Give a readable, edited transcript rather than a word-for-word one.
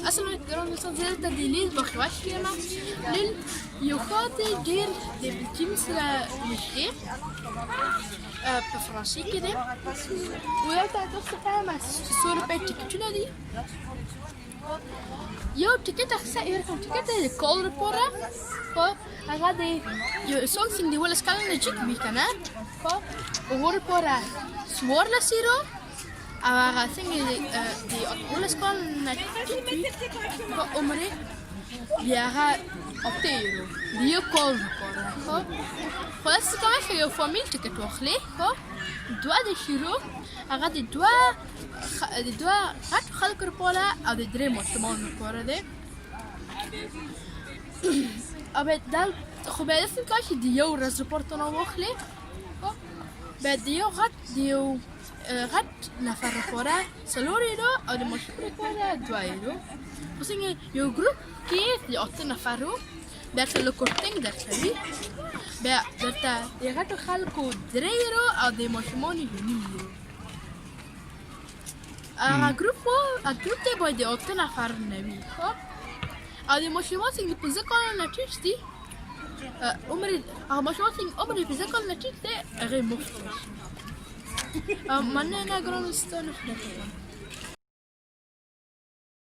اصلا ګران استاد زه ته د لیز بخښ یم لیل یو خاطر ډېر د بلجیم سره نږدې په فرانسې کې دی ویل ته تاسو ته هم 100 روپۍ ټیکټونه دي یو ټیکټ اخیسته یو رقم ټیکټ دی د کال لپاره خو هغه د یو سامسنګ د 12 کال نه جګ وي که نه خو هغو لپاره 14 یورو او هغه څنګه د 18 کال نه ټیټ وي په عمرې بیا هغه 8 یورو د یو کال لپاره خو داسې کولی شئ یو فامیل ټیکټ واخلې خو 12 یورو هغه د دوه غټو خلکو لپاره او د 3 ماشومانو لپاره دی او خو بیا داسې کولی شئ د یو ورځ لپاره تونه واخلې بیا د یو غټ نفر لپاره 4 یورو او د ماشوم لپاره 2 یورو خو څنګه یو ګروپ کې د 8 نفرو بیا که لوکوټینګ درکوي بیا درته د غټو خلکو 3 یورو او د ماشومانو 1.5 یورو هغه ګروپ دی باید د 8 نفر نه وي او د ماشومان څنګه د 15 کالو نه ټیټ دي هغه ماشومان څنګه عمر د 15 کالو نه ټیټ دی هغې مفت مننه ګرانو ستا نه خدای